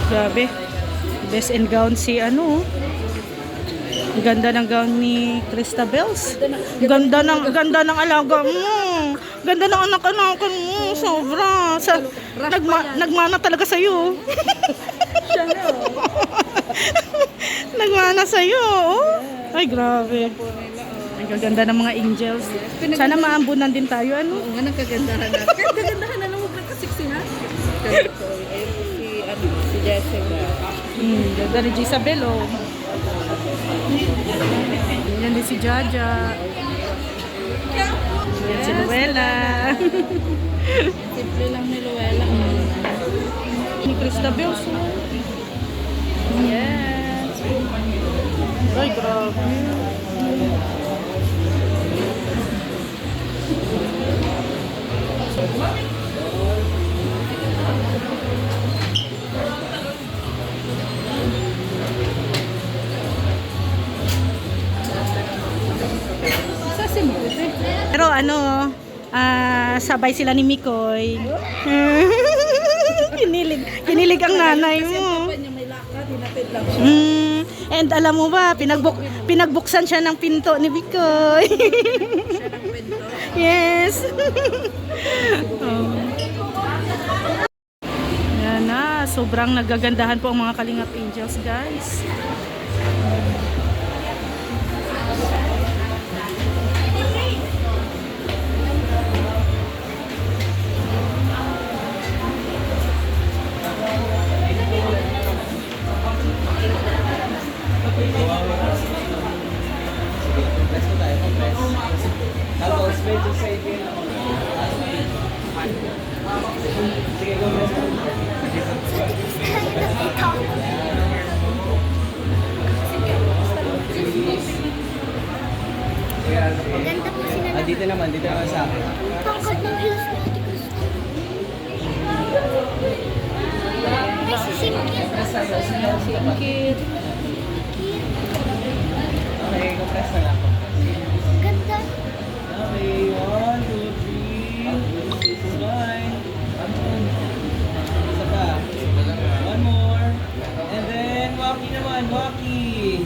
Grabe. Best in gown si ano. Ang ganda ng gown ni Christabels. Ganda ng alaga mo. Ganda ng anak-anakan mo. Sobra. Nagmana talaga sa'yo. Siya na. Nagmana sa'yo. Oh. Ay, grabe. Ang gaganda ng mga angels. Sana maambunan din tayo. Ano? Oo nga, nagkagandahan na. Kahit kagandahan na lang, huwag nagkasiksihan. Ganito. Ayun si Jessica. Ganda ni Jezabel, oh. Yan din si Jaja. Yan si Luella. Simple lang ni Luella. Ni Christabel. Yes. Ay, grabe. Pero ano, sabay sila ni Mikoy. Kinilig ang nanay mo. May lakad, hinapid lang siya. And alam mo ba, pinagbuksan siya ng pinto ni Mikoy. Siya ng kwento. Yes. Yan na, sobrang nagagandahan po ang mga Kalingap Angels, guys. Ganda po sila. Dito naman sa akin. Pangkat ng views mo. Ay, si Simkit. Simkit. Okay, compress na ako. Ganda. Okay, 1, 2, 3. Smile. Isa pa. One more. And then, walkie naman, walkie.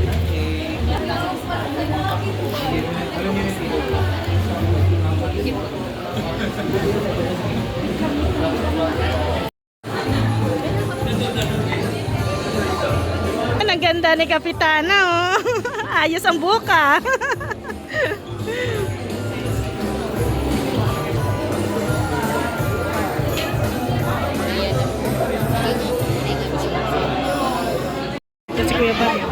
Okay. Ang ganda ni Kapitana, oh. Ayos ang buka. Ito si Kuya Bart.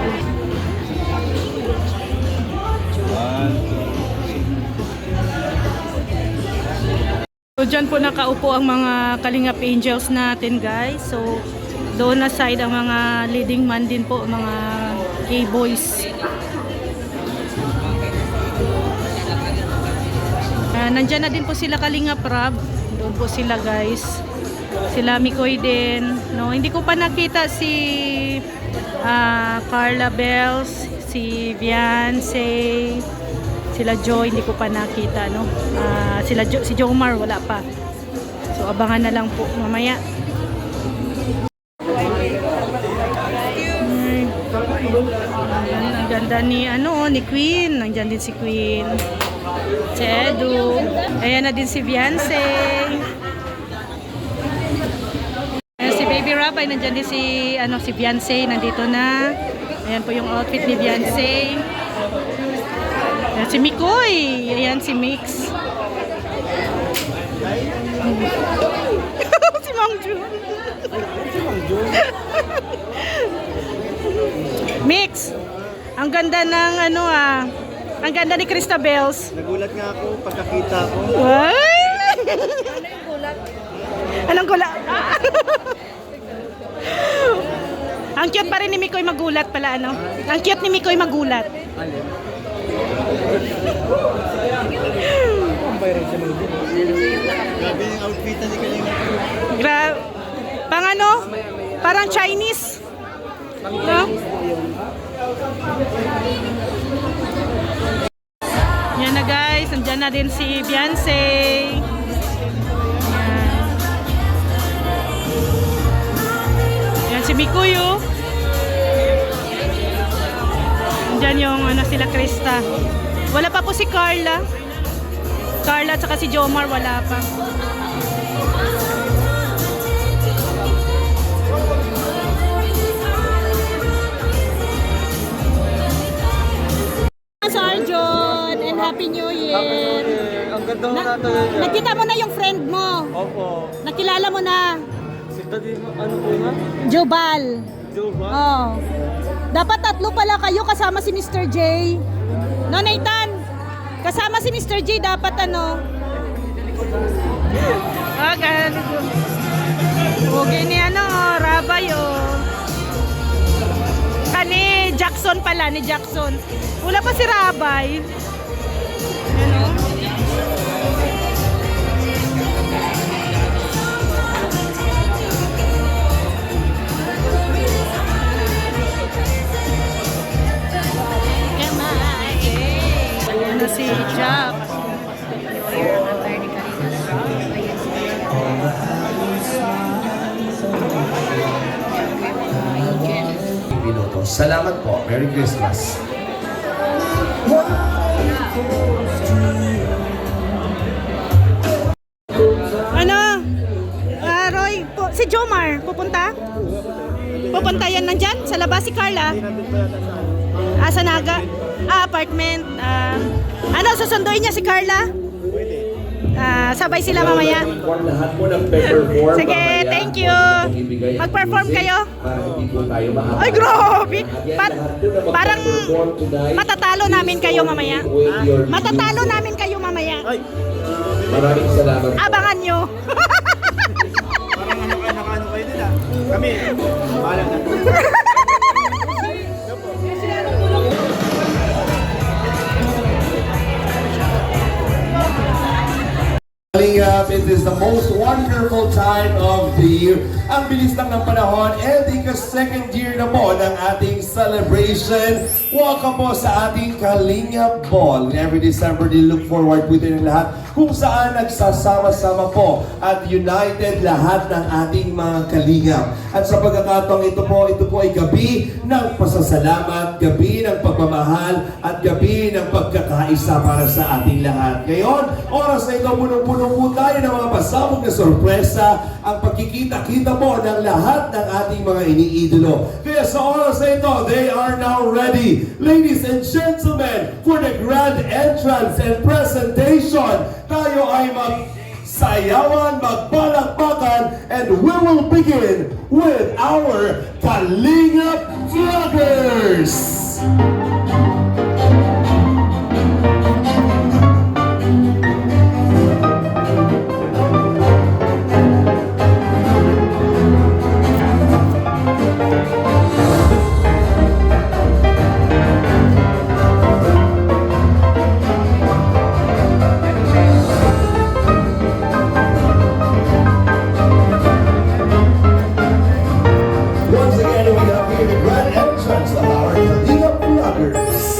So dyan po nakaupo ang mga Kalingap Angels natin, guys. So doon na side ang mga leading man din po, mga K-boys. Nandyan na din po sila Kalingap Rab. Doon po sila, guys. Sila Mikoy din. No, hindi ko pa nakita si Carla Bells, si Beyonce, sila Joy, hindi ko pa nakita, no. Si Jomar wala pa. So abangan na lang po mamaya. Ang ganda ni ni Queen. Nandiyan din si Queen. Si Edu. Ayan na din si Beyonce. Ayan si Baby Rap ay nandiyan din si Beyonce, nandito na. Ayan po yung outfit ni Beyonce. Ayan si Mikoy. Ayan si Mix. Si Mang Jun. Mix. Ang ganda ng ang ganda ni Christabels. Nagulat nga ako pagkakita ko. Ay! Ano yung gulat? Anong gulat? Ang cute pa rin ni Mikoy magulat pala, ano? Ang cute ni Mikoy magulat. Alin? Ang viral siya mga dito. Grabe yung outfit ni Kalinga. Pang parang Chinese. No? Yan na, guys, nandiyan na din si Beyonce. Yan. Bikuy, oh. Diyan yung ano sila Krista. Wala pa po si Carla. Carla at saka si Jomar wala pa. Sarjon and Happy New Year. Ang ganda mo na talaga. Nakita mo na yung friend mo. Opo. Nakilala mo na. Si Daddy, ano po nga? Jobal. Joba? Oh. Dapat tatlo pala kayo kasama si Mr. J. No, Nathan? Kasama si Mr. J dapat ano? Okay. Okay ni ano, Rabay oh. Kani Jackson pala, ni Jackson. Wala pa si Rabay. Ano? Ayan na si Jack. Minuto. Salamat po. Merry Christmas. Ano? Roy, si Jomar, pupunta? Pupunta yan nandyan? Sa labas si Carla? Sa Naga? Apartment. Ano, susunduin niya si Carla? Sabay sila mamaya. Lahat po ng perform. Sige, thank you. Mag-perform kayo? Ay, grabe. Parang matatalo namin kayo mamaya. Matatalo namin kayo mamaya. Maraming salamat. Abangan nyo. Parang ano kayo nila. Kami, bahala na. It is the most wonderful time of the year. Ang bilis lang ng panahon, ending ka second year na po ng ating celebration. Welcome po sa ating Kalingap Ball. Every December, they look forward po din lahat kung saan nagsasama-sama po at united lahat ng ating mga kalingap. At sa pagkakataong ito po ay gabi ng pasasalamat, gabi ng pagmamahal, at gabi ng pagkakaisa para sa ating lahat. Ngayon, oras na ito, punong-puno po tayo ng mga pasabog na sorpresa, ang pagkikita-kita mo ng lahat ng ating mga iniidolo. Kaya sa oras na ito, they are now ready. Ladies and gentlemen, for the grand entrance and presentation, tayo ay magsayawan, magbalakbakan, and we will begin with our Kalingap Vloggers! Once again, we have here the grand entrance of our Kalingap Vloggers.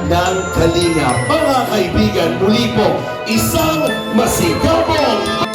ng Kalinga. Mga kaibigan, muli po, isang masigabong